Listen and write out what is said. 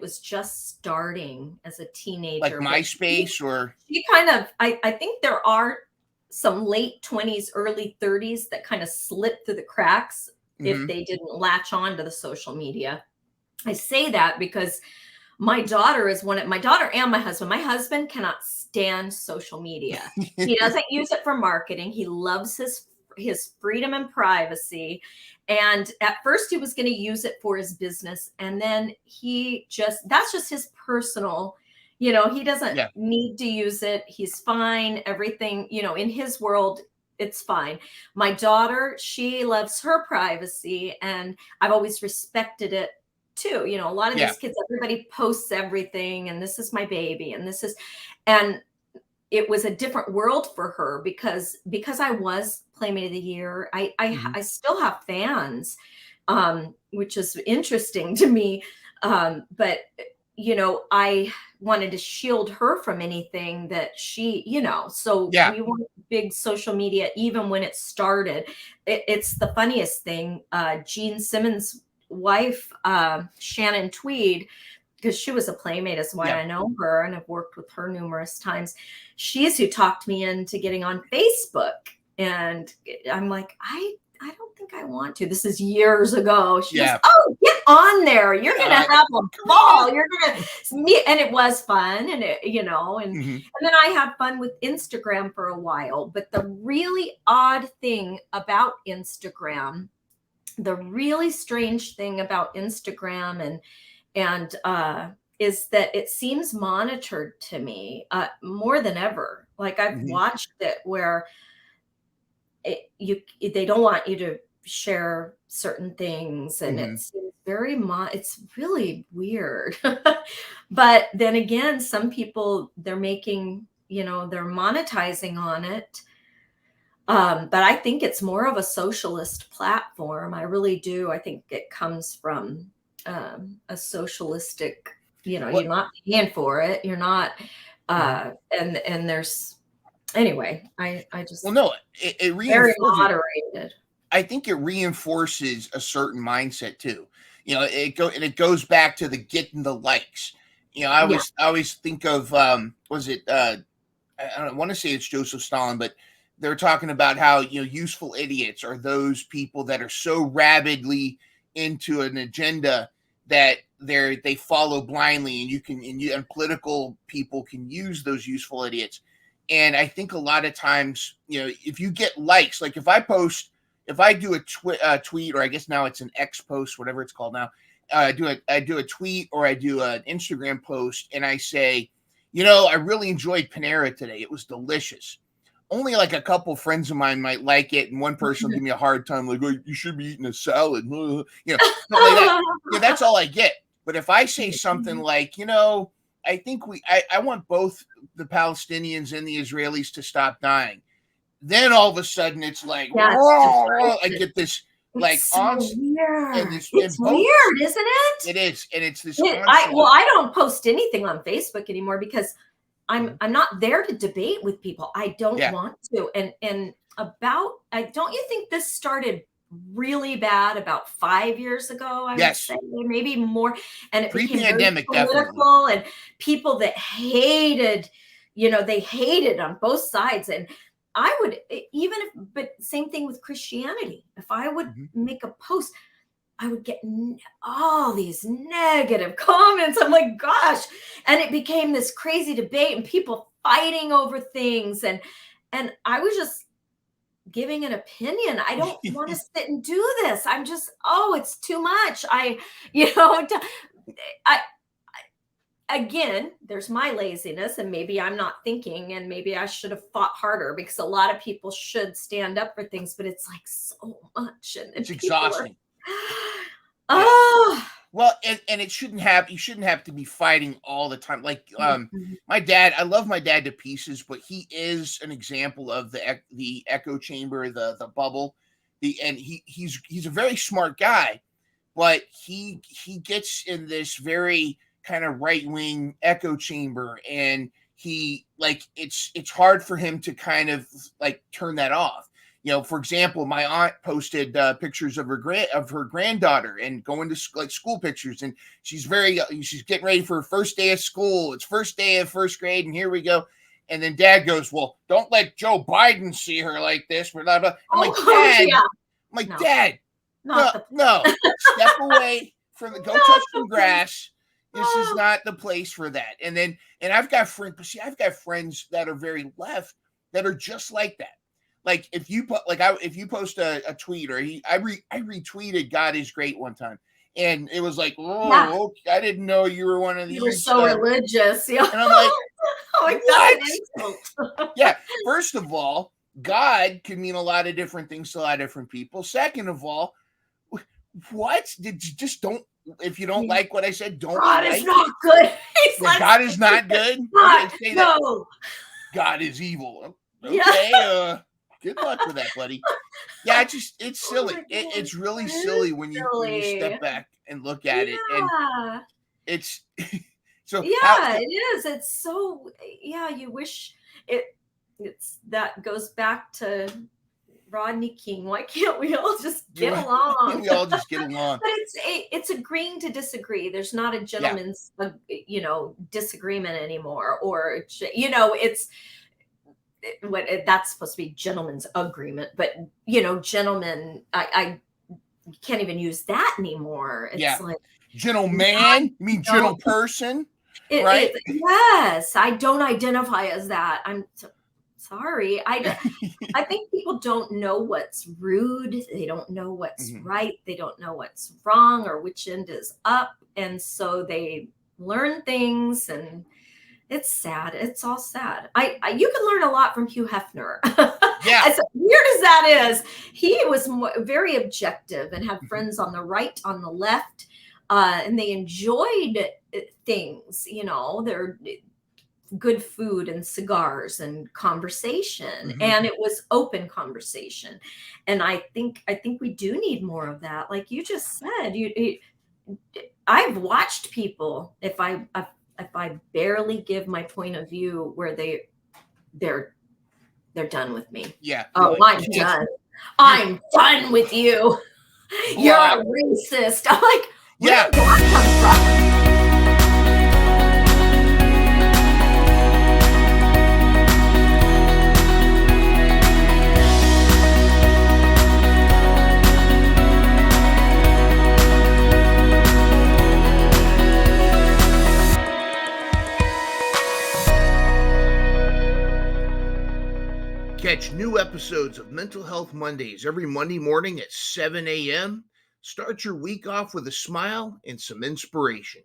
was just starting as a Like teenager. MySpace or? She kind of, I think there are some late 20s, early 30s that kind of slipped through the cracks if they didn't latch on to the social media. I say that because my daughter my daughter and my husband cannot stand social media. He doesn't use it for marketing. He loves his freedom and privacy. And at first he was going to use it for his business. And then that's just his personal, he doesn't need to use it. He's fine. Everything, in his world, it's fine. My daughter, she loves her privacy, and I've always respected it too. A lot of these kids, everybody posts everything, and this is my baby, and it was a different world for her because I was Playmate of the Year. I still have fans, which is interesting to me. But I wanted to shield her from anything that she, so we weren't big social media even when it started. It's the funniest thing. Gene Simmons' wife, Shannon Tweed, because she was a Playmate, is why I know her and have worked with her numerous times. She's who talked me into getting on Facebook. And I'm like, I don't think I want to. This is years ago. She goes, oh, get on there. You're going to have a ball. You're going to meet. And it was fun. And and then I had fun with Instagram for a while. But the really odd thing about Instagram, the really strange thing about Instagram and is that it seems monitored to me more than ever. Like I've watched it where they don't want you to share certain things, and it's it's really weird. But then again, some people, they're making, they're monetizing on it. But I think it's more of a socialist platform. I really do. I think it comes from a socialistic, you're not paying for it. You're not, and there's, anyway, I just, it very moderated. I think it reinforces a certain mindset too. It goes back to the getting the likes. I always think of, was it, I don't want to say it's Joseph Stalin, but they're talking about how, useful idiots are those people that are so rabidly into an agenda that they follow blindly, and political people can use those useful idiots. And I think a lot of times, if you get likes, like if I do a tweet, or I guess now it's an X post, whatever it's called now, I do a tweet, or I do an Instagram post, and I say, I really enjoyed Panera today. It was delicious. Only like a couple friends of mine might like it, and one person will give me a hard time, like, oh, you should be eating a salad. Like that. That's all I get. But if I say something like, I think I want both the Palestinians and the Israelis to stop dying, then all of a sudden it's like, I get this It's so weird. And it's weird, isn't it? It is, and it's this. I don't post anything on Facebook anymore because I'm not there to debate with people. I don't want to. And don't you think this started really bad about 5 years ago? I would say maybe more. And it became very political, and people that hated, they hated on both sides. And I would but same thing with Christianity. If I would make a post, I would get all these negative comments. I'm like, gosh. And it became this crazy debate and people fighting over things. And I was just giving an opinion. I don't want to sit and do this. I'm just, it's too much. Again, there's my laziness, and maybe I'm not thinking, and maybe I should have fought harder, because a lot of people should stand up for things, but it's like so much. And it's exhausting. Well, and you shouldn't have to be fighting all the time. Like my dad, I love my dad to pieces, but he is an example of the echo chamber, the bubble. And he's a very smart guy, but he gets in this very kind of right-wing echo chamber, and it's hard for him to kind of like turn that off. For example, my aunt posted pictures of her granddaughter and going to like school pictures, and she's getting ready for her first day of school. It's first day of first grade, and here we go. And then Dad goes, "Well, don't let Joe Biden see her like this." Blah, blah. I'm like, Dad, yeah. no. Dad, Not no, step away from go touch some grass. This is not the place for that. And I've got friends, but see, I've got friends that are very left that are just like that. Like if you post a tweet, or I retweeted "God is great" one time, and it was like, okay, I didn't know you were one of these. You're so religious, yeah. And I'm like, what? That's an insult. Yeah. First of all, God can mean a lot of different things to a lot of different people. Second of all, what did you just don't? If you don't like what I said, don't. God is not good. God is not good. No. God is evil. Okay. Yeah. Good luck with that, buddy. Yeah, it's silly. It's really silly when you step back and look at it, and it's so. Yeah, it is. It's so. Yeah, you wish it's that goes back to Rodney King. Why can't we all just get along? We all just get along. But it's agreeing to disagree. There's not a gentleman's disagreement anymore, or it's what that's supposed to be, gentleman's agreement. But gentlemen, I can't even use that anymore. It's like gentleman. You mean gentle person? Right? Yes, I don't identify as that. I'm sorry. I think people don't know what's rude. They don't know what's right. They don't know what's wrong or which end is up. And so they learn things, and it's sad. It's all sad. You can learn a lot from Hugh Hefner. Yeah. As weird as that is, he was very objective and had friends on the right, on the left, and they enjoyed things. They're good food and cigars and conversation, and it was open conversation. And I think we do need more of that. Like you just said, I've watched people, if I barely give my point of view, where they're done with me. Yeah. Oh, I'm done. I'm done with you. You're a racist. I'm like, where did that come from? Catch new episodes of Mental Health Mondays every Monday morning at 7 a.m. Start your week off with a smile and some inspiration.